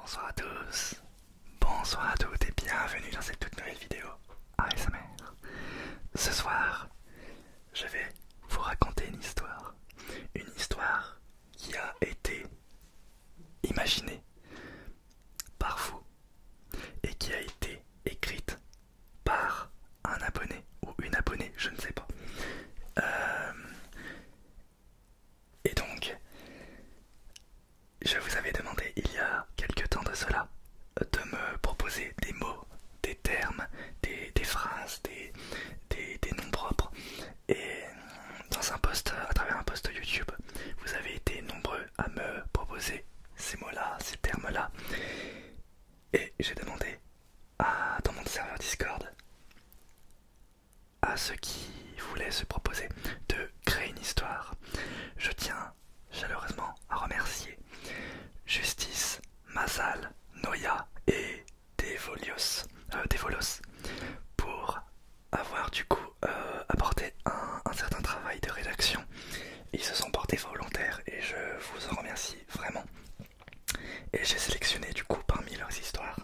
Bonsoir à tous, bonsoir à toutes et bienvenue dans cette toute nouvelle vidéo ASMR. Ce soir, je vais vous raconter une histoire qui a été imaginée par vous et qui a été écrite par un abonné ou une abonnée, je ne sais pas. Et donc, je vous avais demandé il y a quelques temps de cela de me proposer des mots, des termes, des phrases, des noms propres. Et dans un post, à travers un post YouTube, vous avez été nombreux à me proposer ces mots-là, ces termes-là. Et j'ai demandé dans mon serveur Discord à ceux qui voulaient se proposer de créer une histoire. Je tiens chaleureusement à remercier Justice, Mazal, Noya et Devolos pour avoir du coup apporté un certain travail de rédaction. Ils se sont portés volontaires et je vous en remercie vraiment. Et j'ai sélectionné du coup parmi leurs histoires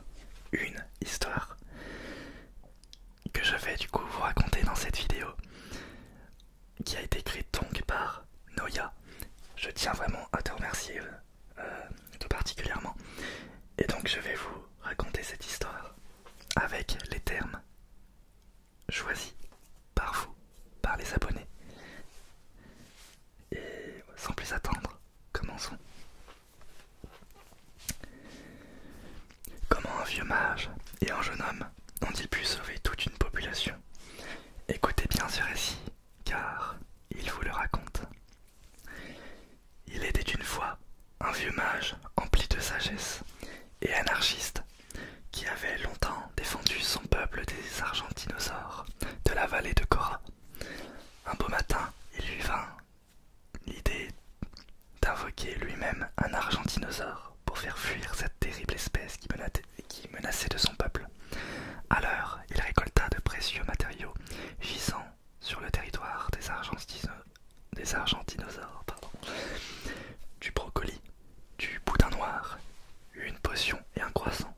une histoire que je vais du coup vous raconter dans cette vidéo, qui a été écrite donc par Noya. Je tiens vraiment à te remercier tout particulièrement. Et donc je vais vous raconter cette histoire avec les termes choisis par vous, par les abonnés. Et sans plus attendre, commençons. Comment un vieux mage et un jeune homme ont-ils pu sauver toute une population? Écoutez bien ce récit, car il vous le raconte. Il était une fois un vieux mage empli de sagesse et anarchiste qui avait longtemps défendu son peuple des Argentinosaures de la vallée de Cora. Un beau matin, il lui vint l'idée d'invoquer lui-même un Argentinosaure pour faire fuir cette terrible espèce qui menaçait de son peuple. Alors, il récolta de précieux matériaux gisant sur le territoire des Argentinosaures, du brocoli, du boudin noir, une potion et un croissant.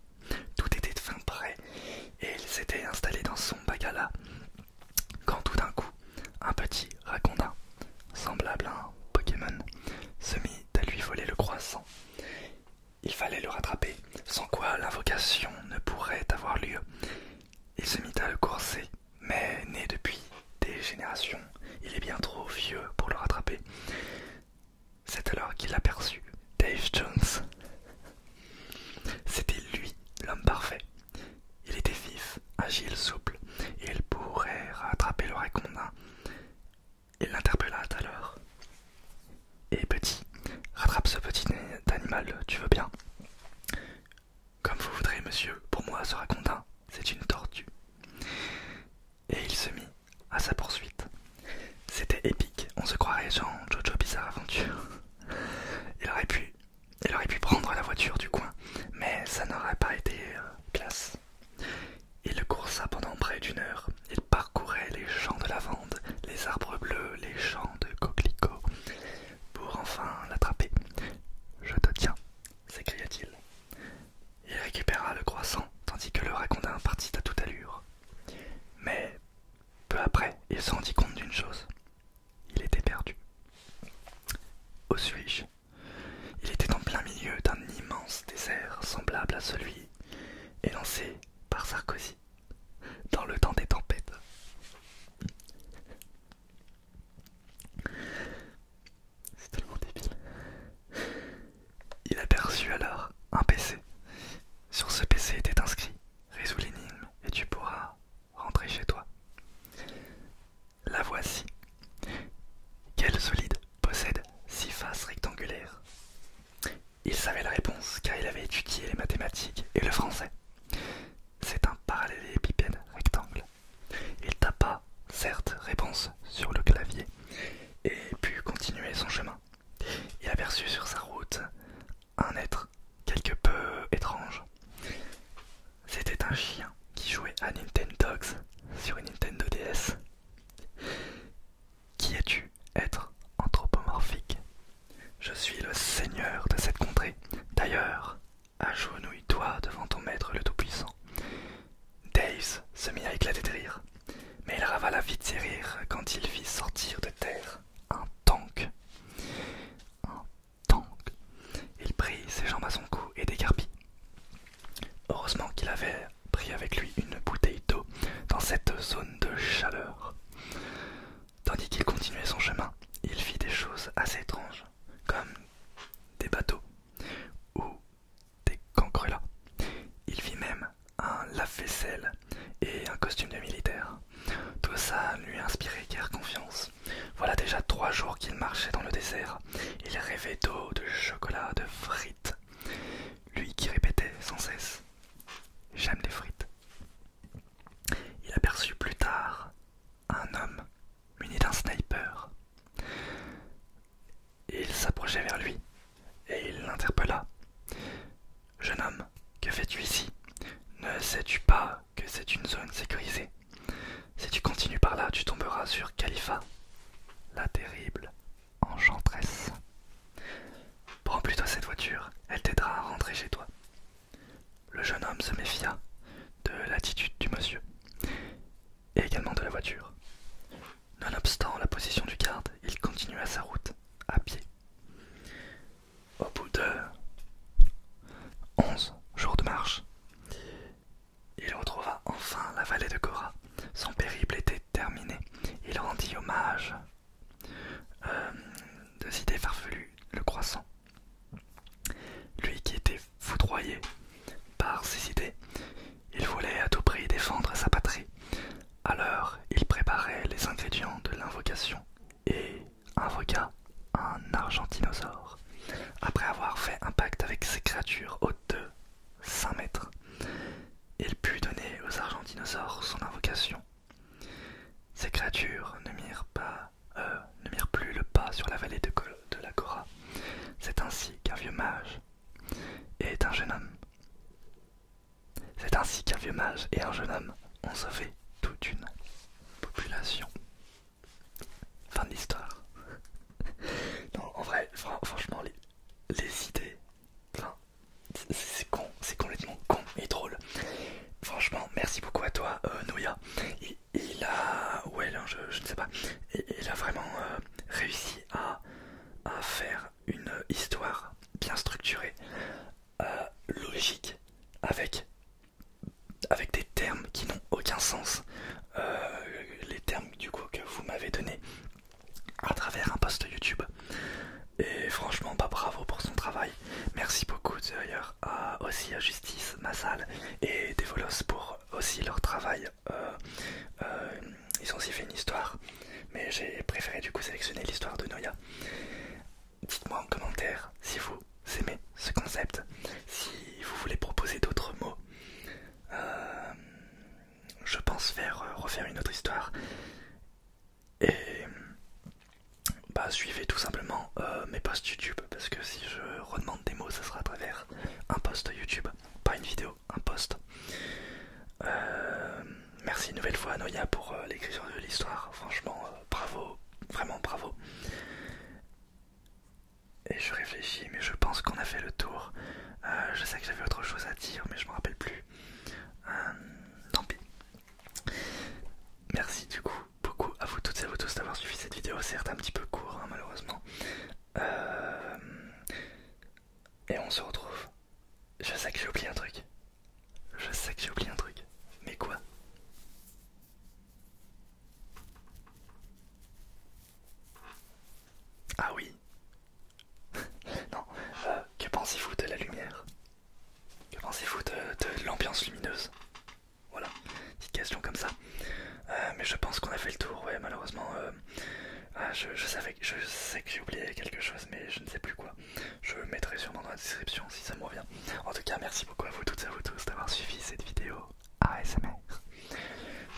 Tout était fin prêt et il s'était installé dans son bagala quand tout d'un coup, un petit ragondin, semblable à un Pokémon, se mit à lui voler le croissant. Il fallait le rattraper, sans quoi l'invocation ne pourrait avoir lieu. Il se mit à le courser, mais né depuis des générations, il est bien trop vieux pour le rattraper. C'est alors qu'il aperçut Dave Jones. C'était lui, l'homme parfait. Il était vif, agile, souple, et il pourrait rattraper le ragondin. Il l'interpella alors. Et petit, rattrape ce petit animal, tu veux bien? Comme vous voudrez, monsieur, pour moi ce ragondin, c'est une tortue. Et il se mit à sa poursuite. C'était épique, on se croirait Jean Jojo Bizarre Aventure. Il aurait pu prendre la voiture du coin, mais ça n'aurait pas été classe. Il le coursa pendant près d'1 heure. Il parcourait les champs de lavande, les arbres bleus, les champs de coquelicots, pour enfin l'attraper. Je te tiens, s'écria-t-il. Il récupéra le croissant, tandis que le ragondin partit à toute allure. Mais peu après, il se rendit compte d'une chose. Il était perdu. Où suis-je? Il était en plein milieu d'un immense désert semblable à celui élancé par Sarkozy dans le temps des tempêtes. C'est tellement débile. Il aperçut alors un PC. Sur ce PC était inscrit: résous l'énigme et tu pourras rentrer chez toi. La voici. Quel solide possède 6 faces rectangulaires? Il savait la réponse car il avait étudié les mathématiques et le français. C'est un parallélépipède rectangle. Il tapa, certes, réponse sur le clavier et put continuer son chemin. Il aperçut sur sa route un être quelque peu étrange. C'était un chien qui jouait à Nintendogs sur une Nintendo DS. Qui es-tu, être anthropomorphique? Je suis le seigneur de cette contrée. D'ailleurs, agenouille voiture, elle t'aidera à rentrer chez toi. Le jeune homme se méfia de l'attitude du monsieur, et également de la voiture. Nonobstant la position du garde, il continua sa route, à pied. Au bout de 11 jours de marche, il retrouva enfin la vallée de Cora. Son périple était terminé. Il rendit hommage de idées farfelues le croissant. Lui qui était foudroyé par ses idées, il voulait à tout prix défendre sa patrie. Alors il préparait les ingrédients de l'invocation et invoqua un argentinosaure. Après avoir fait un pacte avec ces créatures hautes de 5 mètres, il put donner aux argentinosaures son invocation. Ces créatures ne mirent plus le pas sur la vallée de la Cora. C'est ainsi qu'un vieux mage et un jeune homme. C'est ainsi qu'un vieux mage et un jeune homme ont sauvé toute une population. Fin de l'histoire. Non, en vrai, franchement, les idées, enfin, c'est con, c'est complètement con et drôle. Franchement, merci beaucoup à toi, Noya. Il a, ouais, non, je ne sais pas, il a vraiment réussi à faire une histoire bien structurée, logique, avec des termes qui n'ont aucun sens. Les termes du coup que vous m'avez donné à travers un post YouTube. Et franchement, bah, bravo pour son travail. Merci beaucoup d'ailleurs aussi à Justice, Massal et Devolos pour aussi leur travail. Ils ont aussi fait une histoire, mais j'ai préféré du coup sélectionner l'histoire de Noya. Dites-moi en commentaire si vous aimez ce concept, si vous voulez proposer d'autres mots. Je pense refaire une autre histoire. Et bah, suivez tout simplement mes posts YouTube, parce que si je redemande des mots, ça sera à travers un post YouTube, pas une vidéo, un post. Merci une nouvelle fois à Noya pour l'écriture de l'histoire. Franchement, bravo, vraiment bravo. Et je réfléchis, mais je pense qu'on a fait le tour. Je sais que j'avais autre chose à dire, mais je me rappelle plus. Tant pis. Merci du coup beaucoup à vous toutes et à vous tous d'avoir suivi cette vidéo, certes un petit peu court hein, malheureusement. Et on se retrouve. Je sais que j'ai oublié un truc. Je sais que j'ai oublié un truc. Mais quoi? Ah oui. Non, que pensez-vous de la lumière? Que pensez-vous de l'ambiance lumineuse? Voilà, petite question comme ça. Mais je pense qu'on a fait le tour, ouais, malheureusement. Je sais que j'ai oublié quelque chose, mais je ne sais plus quoi. Je mettrai sûrement dans la description si ça me revient. En tout cas, merci beaucoup à vous toutes et à vous tous d'avoir suivi cette vidéo ASMR.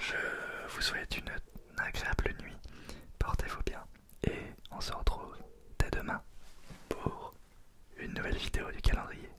Je vous souhaite une agréable nuit. Portez-vous bien. Et on se retrouve dès demain pour une nouvelle vidéo du calendrier.